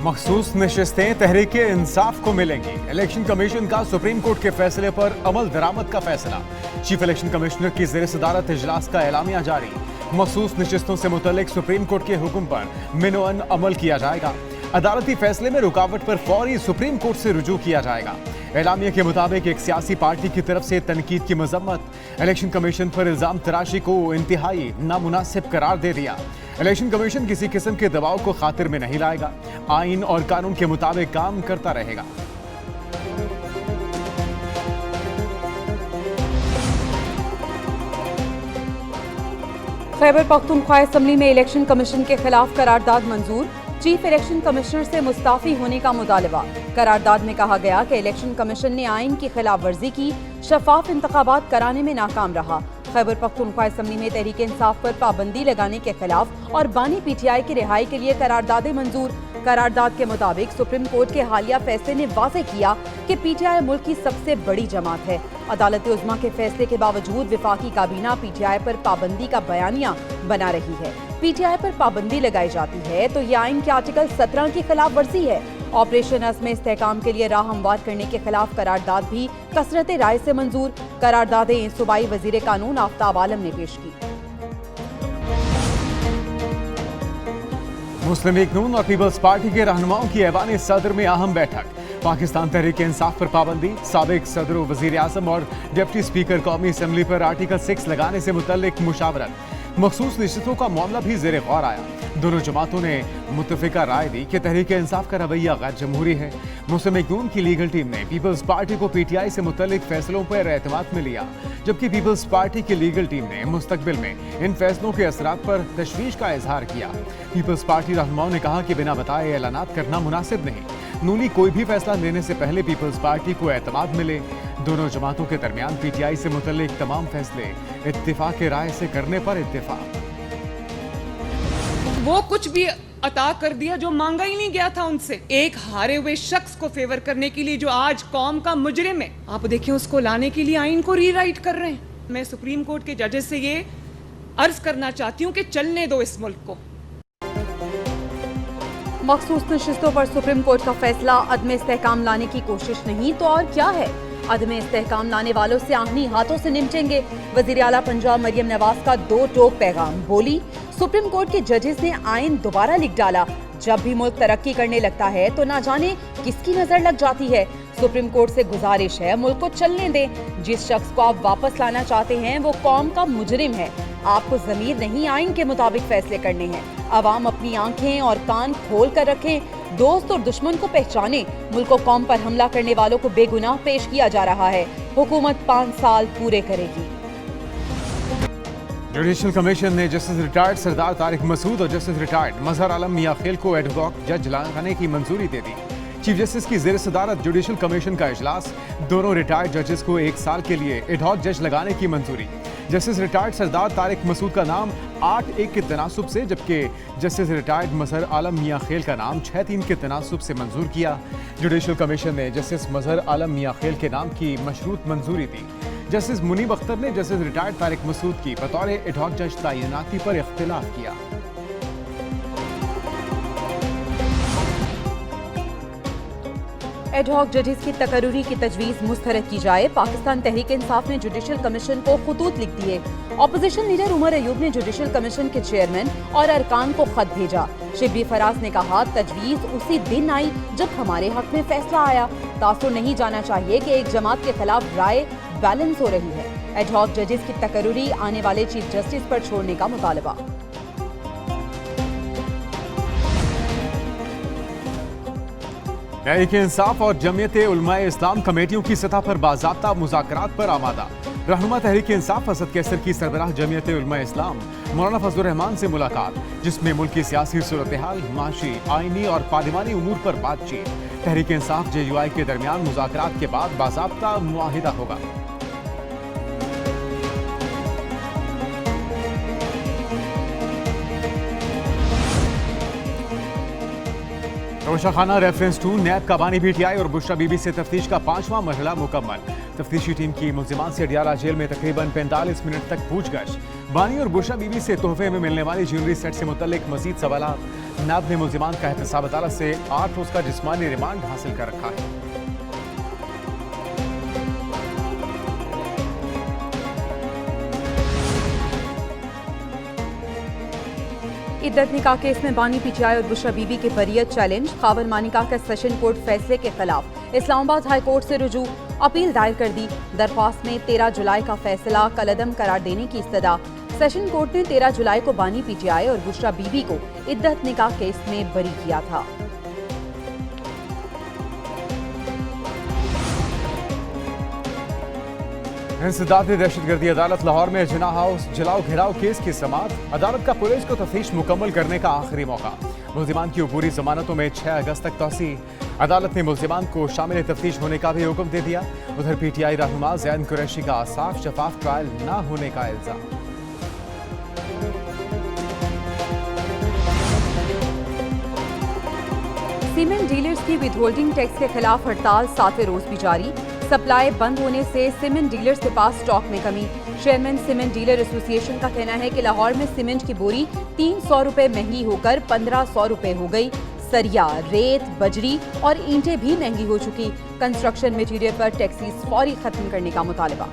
मखसूस नशिस्तें तहरीक इंसाफ को मिलेंगी। इलेक्शन कमीशन का सुप्रीम कोर्ट के फैसले पर अमल दरामद का फैसला। चीफ इलेक्शन कमिश्नर की ज़ेर सदारत इजलास का एलामिया जारी। मखसूस नशिस्तों से मुतल्लिक सुप्रीम कोर्ट के हुक्म पर मिनोअन अमल किया जाएगा। अदालती फैसले में रुकावट पर फौरी सुप्रीम कोर्ट से रुजू किया जाएगा। एलामिया के मुताबिक एक सियासी पार्टी की तरफ से तनकीद की मजम्मत। इलेक्शन कमीशन पर इल्जाम तराशी को इंतहाई नामुनासिब करार दे दिया। इलेक्शन कमीशन किसी किस्म के दबाव को खातिर में नहीं लाएगा, आइन और कानून के मुताबिक काम करता रहेगा। खैबर पख्तूनख्वा असम्बली में इलेक्शन कमीशन के खिलाफ करारदाद मंजूर। चीफ इलेक्शन कमिश्नर से मुस्ताफी होने का मुतालबा। करारदाद में कहा गया कि इलेक्शन कमीशन ने आइन की खिलाफ वर्जी की, शफाफ इंतखाबात कराने में नाकाम रहा। खैबर पख्तूनख्वा असम्बली में तहरीक इंसाफ पर पाबंदी लगाने के खिलाफ और बानी पीटीआई की रिहाई के लिए करारदादें मंजूर। करारदाद के मुताबिक सुप्रीम कोर्ट के हालिया फैसले ने वाज़ेह किया कि पीटीआई मुल्क की सबसे बड़ी जमात है। अदालत उज़्मा के फैसले के बावजूद विफाकी काबीना पीटीआई पर पाबंदी का बयानिया बना रही है। पीटीआई पर पाबंदी लगाई जाती है तो ये आइन के आर्टिकल 17 की खिलाफ वर्जी है। ऑपरेशन अज़्म इस्तेहकाम के लिए राह हमवार करने के खिलाफ करारदाद भी कसरत राय से मंजूर। करारदादें सूबाई वजीर कानून आफ्ताब आलम ने पेश की। मुस्लिम लीग नून और पीपल्स पार्टी के रहनुमाओं की ऐवान सदर में अहम बैठक। पाकिस्तान तहरीक इंसाफ पर पाबंदी, साबिक सदर वजीर आजम और डिप्टी स्पीकर कौमी असम्बली पर आर्टिकल 6 लगाने से मुतल्लिक मुशावरत। मखसूस नशिस्तों का मामला भी ज़ेर गौर आया। दोनों जमातों ने मुत्तफिका राय दी कि तहरीक इंसाफ का रवैया गैर जमहूरी है। मुस्लिम लीग नून की लीगल टीम ने पीपल्स पार्टी को पीटीआई से मुतल्लिक फैसलों पर एतमाद में लिया, जबकि पीपल्स पार्टी की लीगल टीम ने मुस्तकबिल में इन फैसलों के असरात पर तशवीश का इजहार किया। पीपल्स पार्टी रहनुमाओं ने कहा कि बिना बताए ऐलानात करना मुनासिब नहीं। नूनी कोई भी फैसला लेने से पहले पीपल्स पार्टी को एतमाद मिले। दोनों जमातों के दरमियान पीटीआई से मुतल्लिक तमाम फैसले इत्तिफाक राय से करने पर इत्तिफाक। वो कुछ भी अता कर दिया जो मांगा ही नहीं गया था उनसे। एक हारे हुए शख्स को फेवर करने के लिए जो आज कौम का मुजरिम है, आप देखिए उसको लाने के लिए आइन को रीराइट कर रहे हैं। मैं सुप्रीम कोर्ट के जजेस से ये अर्ज करना चाहती हूँ कि चलने दो इस मुल्क को। मखसूस नशिस्तों पर सुप्रीम कोर्ट का फैसला अदम इस्तेहकाम लाने की कोशिश नहीं तो और क्या है। अदम इस्तेहकाम लाने वालों से आहनी हाथों से निपटेंगे। वजीर आला पंजाब मरियम नवाज का दो टोक पैगाम। बोली, सुप्रीम कोर्ट के जजेस ने आइन दोबारा लिख डाला। जब भी मुल्क तरक्की करने लगता है तो ना जाने किसकी नजर लग जाती है। सुप्रीम कोर्ट से गुजारिश है, मुल्क को चलने दें। जिस शख्स को आप वापस लाना चाहते हैं वो कौम का मुजरिम है। आपको ज़मीर नहीं, आइन के मुताबिक फैसले करने हैं। अवाम अपनी आंखें और कान खोल कर रखें, दोस्त और दुश्मन को पहचाने। मुल्क और कौम पर हमला करने वालों को बेगुनाह पेश किया जा रहा है। हुकूमत 5 साल पूरे करेगी। जुडिशल कमीशन ने जस्टिस रिटायर्ड सरदार तारिक मसूद और जस्टिस रिटायर्ड मजहर आलम मियां खेल को एडवॉक जज लगाने की मंजूरी दे दी। चीफ जस्टिस की ज़ेर सदारत जुडिशल कमीशन का इजलास। दोनों रिटायर्ड जजेस को 1 साल के लिए एडहॉक जज लगाने की मंजूरी। जस्टिस रिटायर्ड सरदार तारिक मसूद का नाम 8-1 के तनासुब से, जबकि जस्टिस रिटायर्ड मजहर आलम मियां खेल का नाम 6-3 के तनासुब से मंजूर किया। जुडिशल कमीशन ने जस्टिस मजहर आलम मियां खेल के नाम की मशरूत मंजूरी दी। जस्टिस मुनीब अख्तर ने जस्टिस रिटायर्ड तारिक मसूद की बतौर एडहॉक जज तैनाती पर इख्तिलाफ किया। एडहॉक जजेस की तकर्रुरी की तजवीज़ मुस्तरद की जाए। पाकिस्तान तहरीक इंसाफ ने जुडिशल कमीशन को खुतूत लिख दिए। ऑपोजिशन लीडर उमर अयूब ने जुडिशल कमीशन के चेयरमैन और अरकान को खत भेजा। शिबली फराज ने कहा, तजवीज़ उसी दिन आई जब हमारे हक में फैसला आया। तासुर नहीं जाना चाहिए कि एक जमात के खिलाफ राय बैलेंस हो रही है। एडहॉक जजेस की तकर्रुरी आने वाले चीफ जस्टिस पर छोड़ने का मुतालबा। तहरीक इंसाफ और जमीयत उलमाए इस्लाम कमेटियों की सतह पर बाज़ाब्ता मुज़ाकरात पर आमादा। रहनुमा तहरीक इंसाफ असद कैसर की सरबराह जमीयत उलमाए इस्लाम मौलाना फजलुर रहमान से मुलाकात, जिसमें मुल्क की सियासी सूरत हाल, माशी, आइनी और पार्लिमानी उमूर पर बातचीत। तहरीक इंसाफ JUI के दरमियान मुज़ाकरात के बाद बाज़ाब्ता मुआहिदा होगा। रोशाखाना रेफरेंस 2 नैब का बानी पीटीआई और बुशरा बीबी से तफ्तीश का 5वां मरहला मुकम्मल। तफ्तीशी टीम की मुल्जिमान से अडियाला जेल में तकरीबन 45 मिनट तक पूछगछ। बानी और बुशरा बीबी से तोहफे में मिलने वाली ज्वेलरी सेट से मुतल्लिक मजीद सवालात। नाब ने मुल्जिमान का एहतसाब अदालत से 8 रोज का जिस्मानी रिमांड हासिल कर रखा है। इद्दत निकाह केस में बानी पीटीआई और बुशरा बीबी के बरियत चैलेंज। खावन मानिका का सेशन कोर्ट फैसले के खिलाफ इस्लामाबाद हाई कोर्ट से रुजू अपील दायर कर दी। दरख्वास्त में 13 जुलाई का फैसला कलअदम करार देने की इस्तदा। सेशन कोर्ट ने 13 जुलाई को बानी पीटीआई और बुशरा बीबी को इद्दत निकाह केस में बरी किया था। इंसदादी दहशतगर्दी अदालत लाहौर में जिना हाउस जलाओ घेराव केस की समाअत। अदालत का पुलिस को तफ्तीश मुकम्मल करने का आखिरी मौका। मुल्जिमान की पूरी जमानतों में 6 अगस्त तक तौसी। अदालत ने मुल्जिमान को शामिल तफ्तीश होने का भी हुक्म दे दिया। उधर पीटीआई रहनुमा ज़ैन कुरैशी का साफ शफाफ ट्रायल न होने का इल्जाम। सीमेंट डीलर्स की विदहोल्डिंग टैक्स के खिलाफ हड़ताल 7वें रोज भी जारी। सप्लाई बंद होने से सीमेंट डीलर्स के पास स्टॉक में कमी। चेयरमैन सीमेंट डीलर एसोसिएशन का कहना है कि लाहौर में सीमेंट की बोरी 300 रुपए महंगी होकर 1500 रुपए हो गई। सरिया, रेत, बजरी और ईंटें भी महंगी हो चुकी। कंस्ट्रक्शन मटीरियल पर टैक्सेस फौरी खत्म करने का मुतालबा।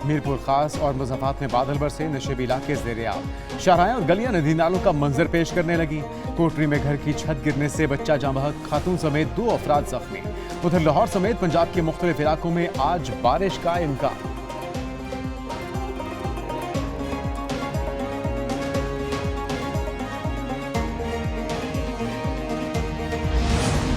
मीरपुर खास और मुजफ्फराबाद में बादल बरसे, नशेबी इलाके ज़ेर-ए-आब। शाहराएं और गलियां नदी नालों का मंजर पेश करने लगी। कोटरी में घर की छत गिरने से बच्चा जाँ बहक, खातून समेत 2 अफराद जख्मी। उधर लाहौर समेत पंजाब के मुख्तलिफ इलाकों में आज बारिश का इम्कान।